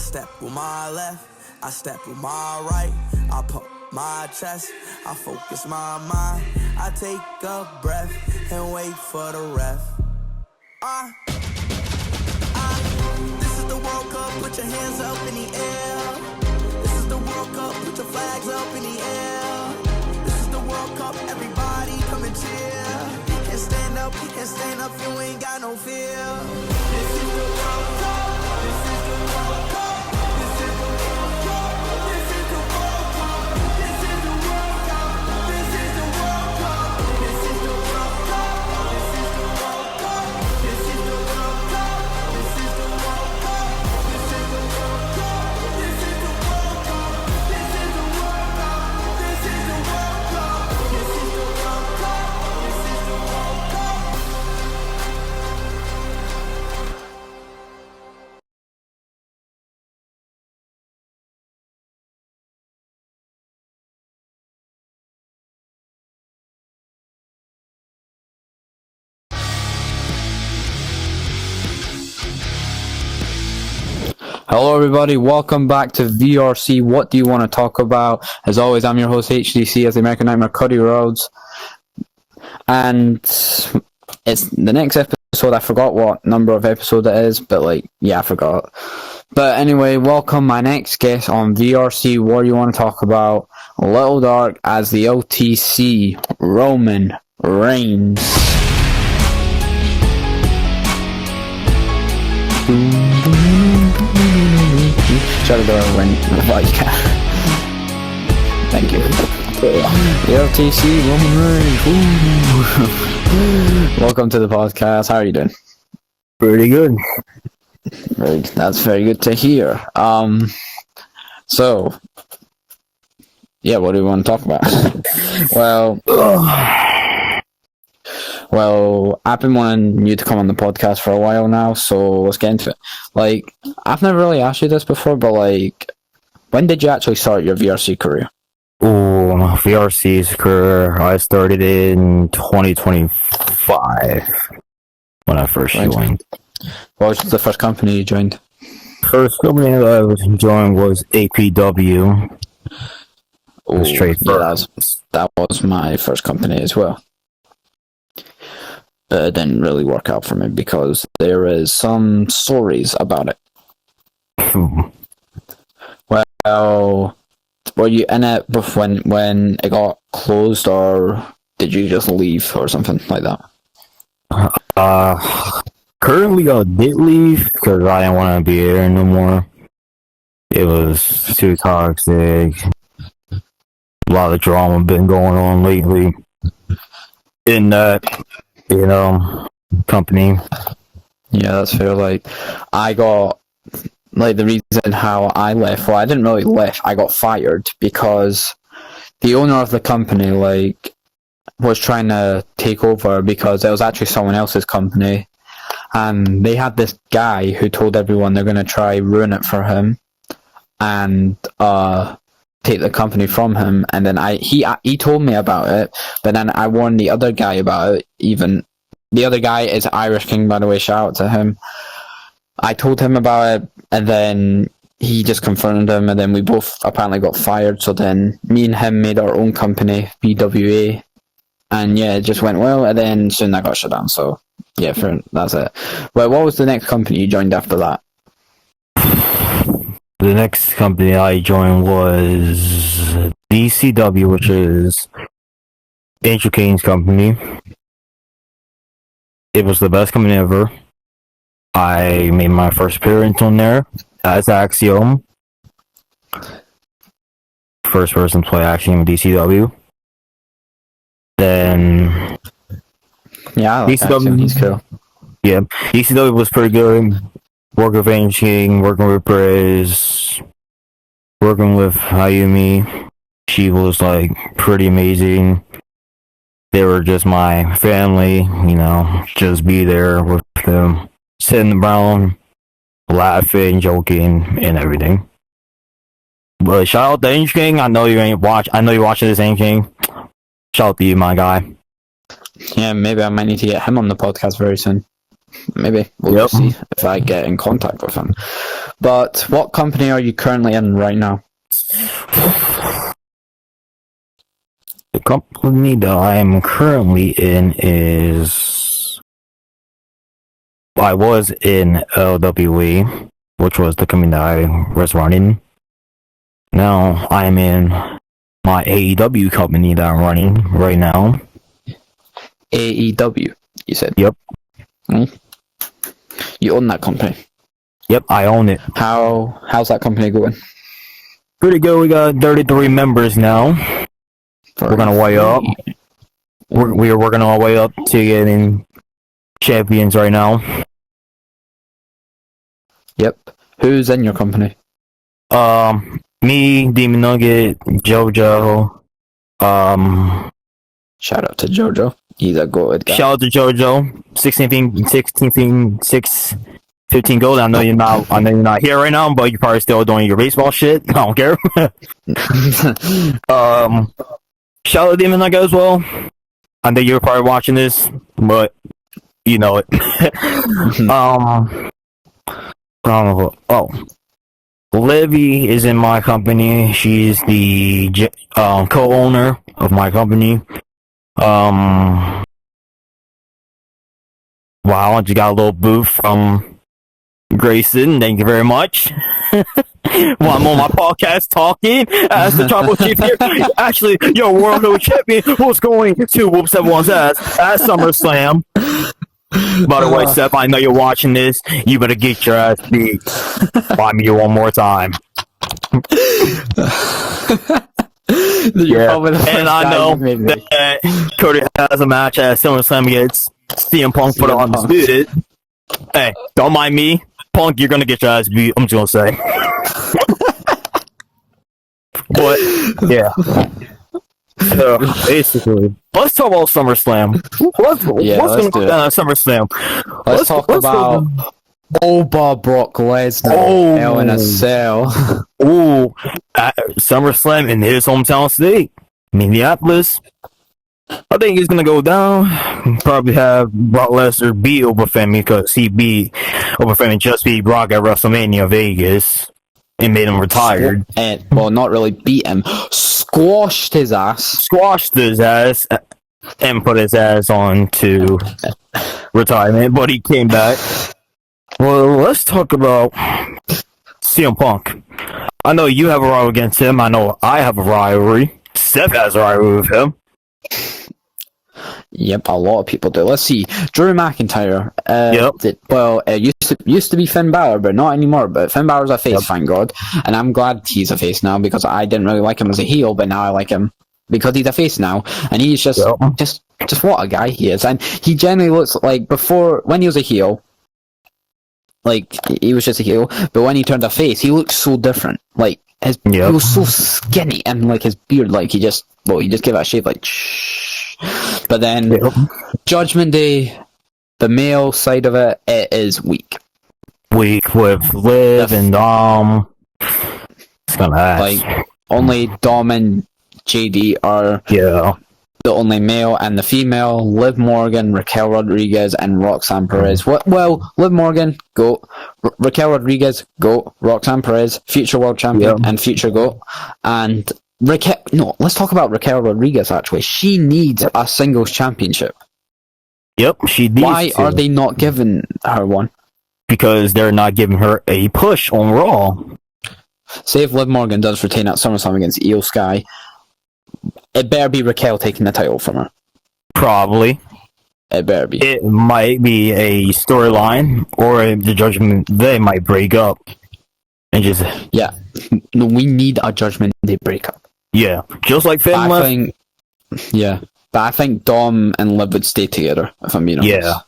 step with my left, I step with my right, I pump my chest, I focus my mind, I take a breath and wait for the ref. This is the World Cup, put your hands up in the air. This is the World Cup, put your flags up in the air. This is the World Cup, everybody come and cheer. And stand up, you ain't got no fear. This is the World Cup, this is the World Cup, this is the World Cup, this is the World Cup, this is the World Cup, this is the World Cup, this is the World Cup, this is the World Cup, this is the World Cup, this is the World Cup, this is the World Cup, this is the World Cup, this is the World Cup, this is the World Cup, this is the World Cup, this is the World Cup. Hello everybody, welcome back to VRC. What do you want to talk about? As always, I'm your host HDC as the American Nightmare, Cuddy Rhodes. And it's the next episode. I forgot what number of episode it is, but I forgot. But anyway, welcome my next guest on VRC. What do you want to talk about? Lildurk as the OTC, Roman Reigns. Shut the door when you can. Thank you. The LTC Roman Reigns. Welcome to the podcast. How are you doing? Pretty good. That's very good to hear. So, yeah, what do we want to talk about? Well, I've been wanting you to come on the podcast for a while now, so let's get into it. I've never really asked you this before, but when did you actually start your VRC career? VRC's career, I started in 2025 when I first joined. What was the first company you joined? First company that I joined was Ep13. That was my first company as well. But it didn't really work out for me because there is some stories about it. Well, were you in it when it got closed, or did you just leave or something like that? Currently I did leave because I didn't want to be there no more. It was too toxic. A lot of drama been going on lately in that, company. Yeah, that's fair. I got, the reason how I left, well, I didn't really leave, I got fired because the owner of the company, was trying to take over because it was actually someone else's company, and they had this guy who told everyone they're going to try ruin it for him and take the company from him, and then he told me about it, but then I warned the other guy about it. Even the other guy is Irish King, by the way, shout out to him. I told him about it, and then he just confronted him, and then we both apparently got fired. So then me and him made our own company, BWA, and yeah, it just went well, and then soon that got shut down. So yeah, that's it. Well, what was the next company you joined after that? The next company I joined was DCW, which is Angel Kane's company. It was the best company ever. I made my first appearance on there as Axiom. First person to play Axiom in DCW. Then yeah, I like DCW, Axiom. He's cool. Yeah, DCW was pretty good. Working with Angel King, working with Briz, working with Ayumi. She was pretty amazing. They were just my family, just be there with them, sitting around, laughing, joking, and everything. But shout out to Angel King. I know you're watching this, Angel King. Shout out to you, my guy. Yeah, maybe I might need to get him on the podcast very soon. Maybe. We'll see if I get in contact with him. But what company are you currently in right now? The company that I am currently in is... I was in LWE, which was the company that I was running. Now I'm in my AEW company that I'm running right now. AEW, you said? Yep. You own that company? Yep, I own it. How's that company going? Pretty good. We got 33 members now. We're gonna weigh up. We're working our way up to getting champions right now. Yep. Who's in your company? Me, Demon Nugget, JoJo. Shout out to JoJo. He's a good guy. Shout out to JoJo. 15 gold. I know you're not here right now, but you're probably still doing your baseball shit. I don't care. Shout out to Demon Nugget as well. I know you're probably watching this, but you know it. Livy is in my company. She's the co-owner of my company. Wow, I just got a little booth from Grayson. Thank you very much. While I'm on my podcast talking as the tribal chief here. Actually, your world heavyweight champion was going to whoop everyone's ass at SummerSlam. By the way, Seth, I know you're watching this. You better get your ass beat by me one more time. And I know that Cody has a match at SummerSlam against CM Punk for the Undisputed. Hey, don't mind me. Punk, you're gonna get your ass beat. I'm just gonna say. But, yeah. So, basically, let's talk about SummerSlam. What's going to go down at SummerSlam? Let's talk about Oba Brock Lesnar, Hell in a Cell. At SummerSlam in his hometown state, Minneapolis. I think he's going to go down. Probably have Brock Lesnar beat Oba Femi because he beat Oba Femi just beat Brock at WrestleMania Vegas. And made him retired. Well, not really beat him. Squashed his ass. And put his ass on to retirement. But he came back. Well, let's talk about CM Punk. I know you have a rivalry against him. I know I have a rivalry. Seth has a rivalry with him. Yep, a lot of people do. Let's see. Drew McIntyre. It used to be Finn Balor, but not anymore. But Finn Balor's a face, thank God. And I'm glad he's a face now because I didn't really like him as a heel, but now I like him because he's a face now. And he's just what a guy he is. And he generally looks like when he was a heel, like he was just a heel, but when he turned a face, he looked so different. Like he was so skinny and like his beard, like he just gave it a shape like But then Judgment Day, the male side of it is weak. Weak with Liv and Dom. It's gonna ask. Like only Dom and JD are the only male, and the female, Liv Morgan, Raquel Rodriguez, and Roxanne Perez. Well, Liv Morgan, GOAT. Raquel Rodriguez, GOAT. Roxanne Perez, future world champion and future GOAT. And let's talk about Raquel Rodriguez, actually. She needs a singles championship. Yep, she needs Why are they not giving her one? Because they're not giving her a push on Raw. Say if Liv Morgan does retain at SummerSlam against Io Sky, it better be Raquel taking the title from her. Probably. It better be. It might be a storyline, or the Judgment Day might break up. And just... Yeah. No, we need a Judgment Day breakup. Yeah. Just like Finn left. But I think Dom and Liv would stay together, if I'm being honest. Yeah.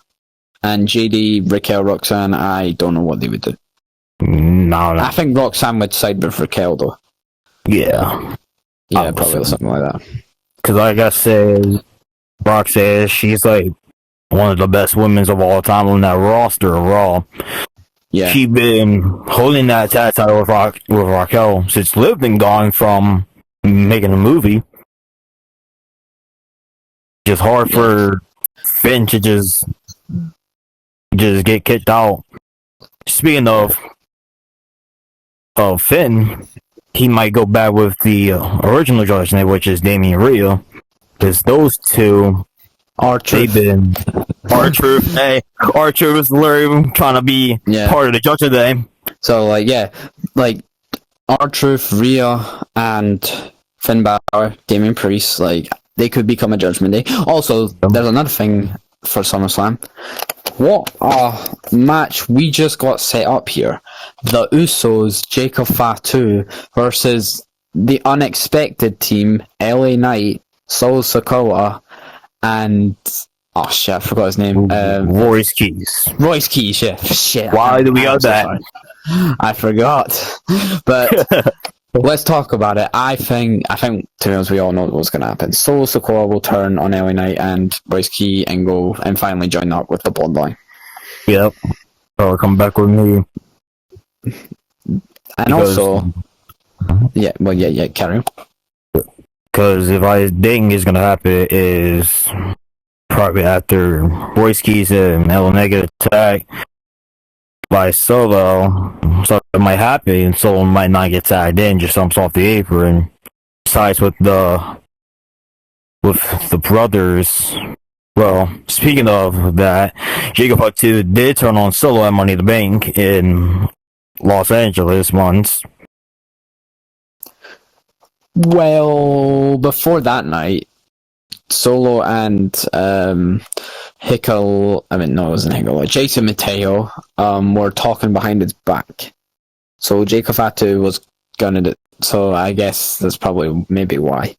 And JD, Raquel, Roxanne, I don't know what they would do. No. I think Roxanne would side with Raquel, though. Yeah. Yeah, probably something like that. Because like I said, Roxanne, she's like one of the best women of all time on that roster of Raw. Yeah. She's been holding that tag title with Raquel since Liv been gone from making a movie. Just hard for Finn to just get kicked out. Speaking of of Finn, he might go back with the original Judgment, which is Damien Rhea, because those two, they've been R-Truth. Hey, R-Truth is literally trying to be part of the Judgment Day. So, like R-Truth, Rhea, and Finn Balor, Damian Priest, they could become a Judgment Day. Also, there's another thing for SummerSlam. What a match we just got set up here. The Usos, Jacob Fatu, versus the unexpected team, LA Knight, Solo Sikoa, and... Oh shit, I forgot his name. Royce Keys. Royce Keys, yeah. Shit. Why do we have that? I forgot. But let's talk about it. I think, to be honest, we all know what's going to happen. Solo Sikoa will turn on LA Knight and Royce Key and go and finally join up with the Bloodline. Yep. Or come back with me. And also... Yeah, carry on. Because if I think is going to happen is... probably after Royce Keys and LA Knight get attacked by Solo, so it might happen, and Solo might not get tagged in, just jumps off the apron, sides with the brothers. Well, speaking of that, Jacob Fatu did turn on Solo at Money in the Bank in Los Angeles once. Well, before that night, Solo and Jason Mateo were talking behind his back. So Jacob Fatu was gunning it. So I guess that's probably maybe why.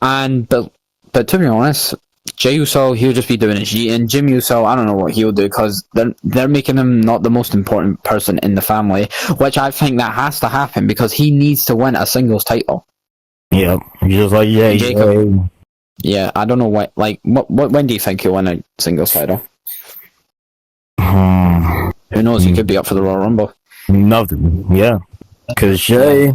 But to be honest, Jey Uso, he'll just be doing his yeeting. Jim Uso, I don't know what he'll do because they're making him not the most important person in the family, which I think that has to happen because he needs to win a singles title. Yeah, just like Jacob. Yeah, I don't know what. When do you think he'll win a singles title? Who knows? He could be up for the Royal Rumble. Nothing. Yeah, because Jay,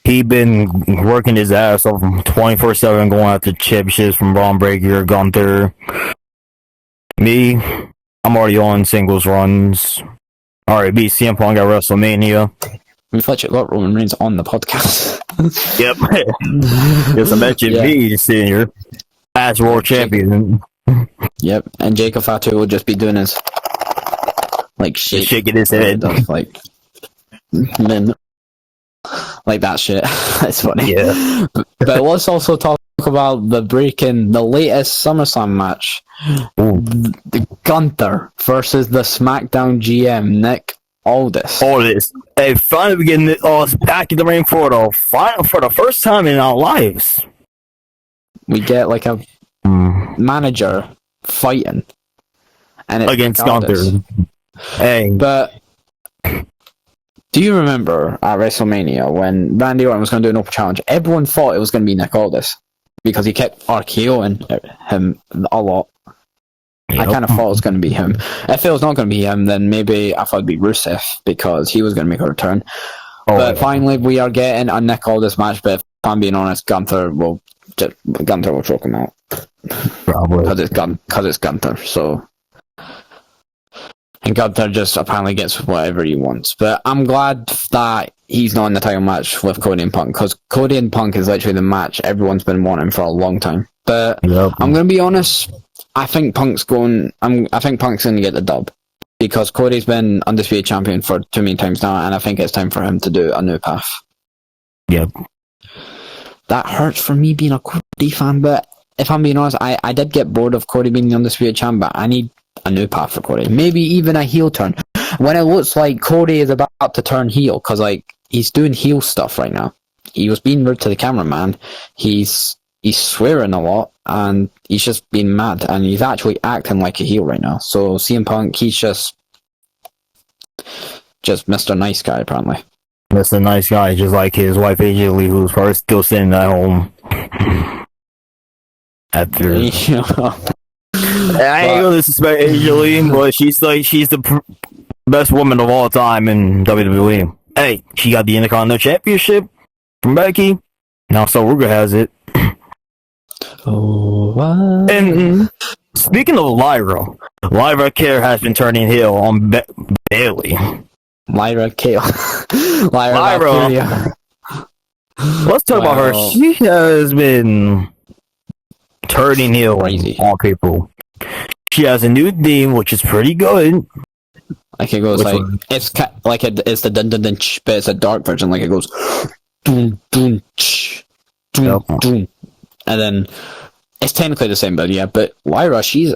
he been working his ass off 24/7, going after championships from Braun Breaker, Gunther. Me, I'm already on singles runs. Alright, beat CM Punk at WrestleMania. We've actually got Roman Reigns on the podcast. Yep. Just imagine me just sitting here as world champion. Yep, and Jacob Fatu will just be doing his shaking his head, men, like that shit. It's funny. Yeah. But let's also talk about the latest SummerSlam match. The Gunther versus the SmackDown GM Nick Aldis. Hey, finally getting us back in the ring for the first time in our lives. We get like a manager fighting, and it's against Gunther. Hey, but do you remember at WrestleMania when Randy Orton was going to do an open challenge? Everyone thought it was going to be Nick Aldis because he kept RKOing him a lot. Yep. I kind of thought it was going to be him. If it was not going to be him, then maybe I thought it'd be Rusev because he was going to make a return. But finally, we are getting a Nick Aldis match. But if I'm being honest, Gunther will choke him out. Probably because it's Gunther. So, and Gunther just apparently gets whatever he wants. But I'm glad that he's not in the title match with Cody and Punk because Cody and Punk is literally the match everyone's been wanting for a long time. But I'm going to be honest. I think Punk's going to get the dub because Cody's been undisputed champion for too many times now, and I think it's time for him to do a new path. Yep. That hurts for me being a Cody fan, but if I'm being honest, I did get bored of Cody being the undisputed champ, but I need a new path for Cody. Maybe even a heel turn. When it looks like Cody is about to turn heel, because he's doing heel stuff right now. He was being rude to the cameraman. He's swearing a lot, and he's just being mad, and he's actually acting like a heel right now. So CM Punk, he's just Mr. Nice Guy, apparently. Mr. Nice Guy, just like his wife AJ Lee, who's probably still sitting at home. After I ain't gonna disrespect AJ Lee, but she's the best woman of all time in WWE. Hey, she got the Intercontinental Championship from Becky. Now So Ruger has it. And speaking of Lyra Care has been turning heel on Bailey. Lyra Kale. Lyra Lyra. Valkyria. Let's talk about her. Well- She has been turning heel Crazy. on people. She has a new theme, which is pretty good. Like it goes Which like one? it's like it's the dun dun dun ch, but it's a dark version. Like it goes dun dun ch, dun Yep. dun, and then it's technically the same, but yeah. But Lyra, she's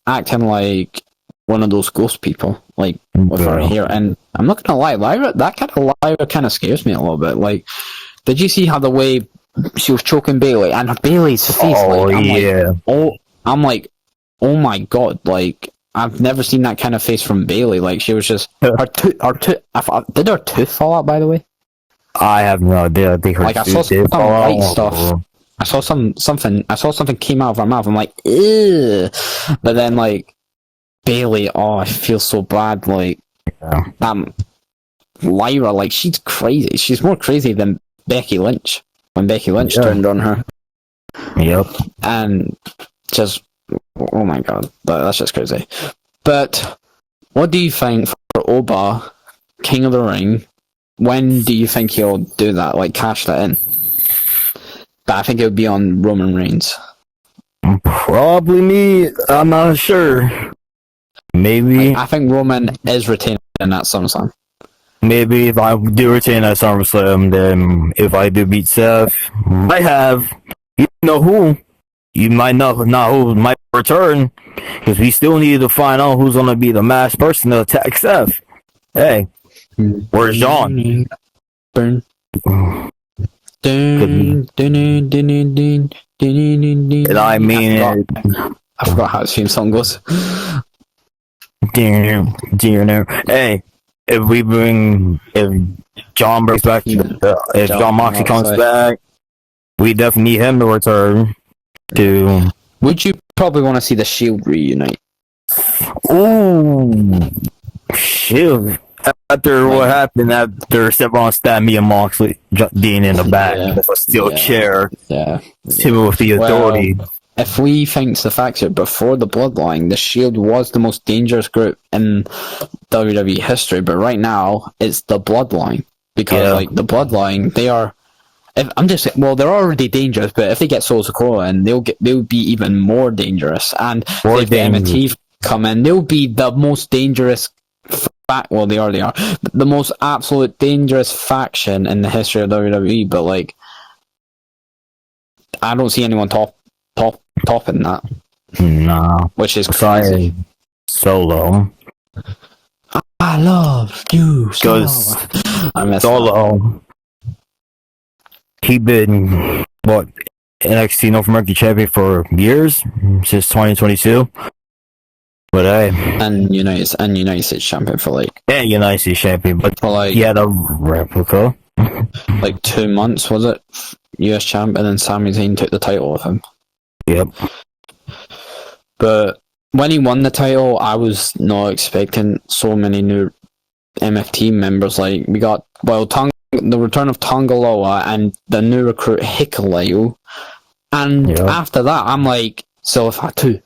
acting like one of those ghost people, like with her Yeah. hair. And I'm not gonna lie, that kind of Lyra kind of scares me a little bit. Like, did you see how the way she was choking Bailey and Bailey's face? Oh, like, yeah. I'm like, oh my god, like. I've never seen that kind of face from Bailey. Like she was just her tooth. Did her tooth fall out? By the way, I have no idea. I think her like I saw tooth did some fall white out. stuff. I saw something. I saw something came out of her mouth. I'm like, ew. But then like Bailey, oh, I feel so bad. Like Yeah. Lyra, like she's crazy. She's more crazy than Becky Lynch when Becky Lynch Yeah. turned on her, Yep. and just. Oh my god, that's just crazy. But what do you think for Oba, King of the Ring? When do you think he'll do that? Like cash that in? But I think it would be on Roman Reigns. Probably me. I'm not sure. Maybe. I think Roman is retaining that SummerSlam. Maybe if I do retain at SummerSlam, then if I do beat Seth, I have. You know who? You might not who might return, because we still need to find out who's gonna be the masked person to attack Seth. Hey, where's John? Burn. And And I mean it. I forgot how the theme song goes. Hey, if John brings back, if John Moxley comes back, we definitely need him to return. Would you probably want to see the Shield reunite? Ooh, shit. After what happened after Stephon stabbed me and Moxley being in the back with a steel chair, Yeah. him with the authority. If we think the fact that before the Bloodline, the Shield was the most dangerous group in WWE history, but right now it's the Bloodline because like the Bloodline, they are. They're already dangerous, but if they get Solo Sikoa in, they'll be even more dangerous. And if the M&T come in, they'll be the most dangerous. They already are the most absolute dangerous faction in the history of WWE. But like, I don't see anyone topping that. Nah, Which is crazy. Solo. I love you, Because I miss Solo. He been NXT North American champion for years since 2022. But and United States champion for like United States champion, but for like he had a replica. like 2 months, was it? US champ, and then Sami Zayn took the title of him. Yep. But when he won the title, I was not expecting so many new MFT members. Like we got the return of Tongaloa and the new recruit Hikuleo, and after that, I'm like, Silverfatu.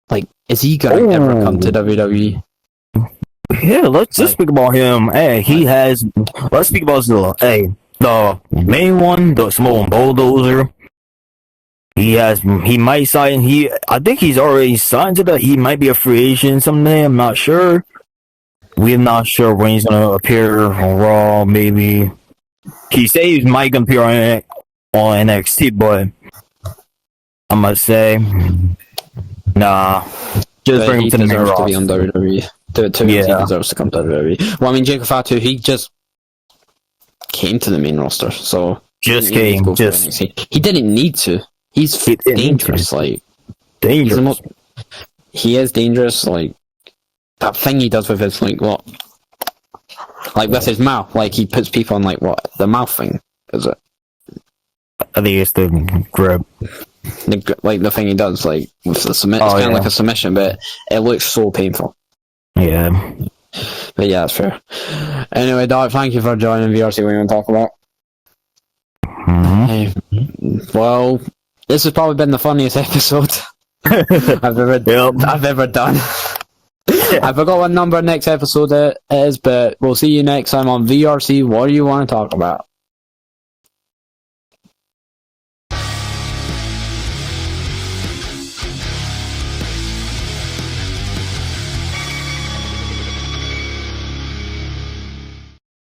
Like, is he gonna ever come to WWE? Yeah, let's just speak about him. Hey, let's speak about Zilla. Hey, the main one, the small bulldozer. He might sign. I think he's already signed to that. He might be a free agent someday. I'm not sure. We're not sure when he's gonna appear on Raw. Maybe he says he might appear on NXT, but I must say, nah. Just bring him to the main roster. To be on WWE. He deserves to come to WWE. Well, I mean, Jacob Fatu, he just came to the main roster, so he didn't need to. He's dangerous, like dangerous. He is dangerous, like that thing he does with his like with his mouth, like he puts people on like what the mouth thing is it? I think it's the grab. The thing he does, like with the submission, it's kind of like a submission, but it looks so painful. Yeah. But yeah, that's fair. Anyway, Doc, thank you for joining VRC. What you want to talk about? Well, this has probably been the funniest episode I've ever done. I forgot what number next episode it is, but we'll see you next time on VRC. What do you want to talk about?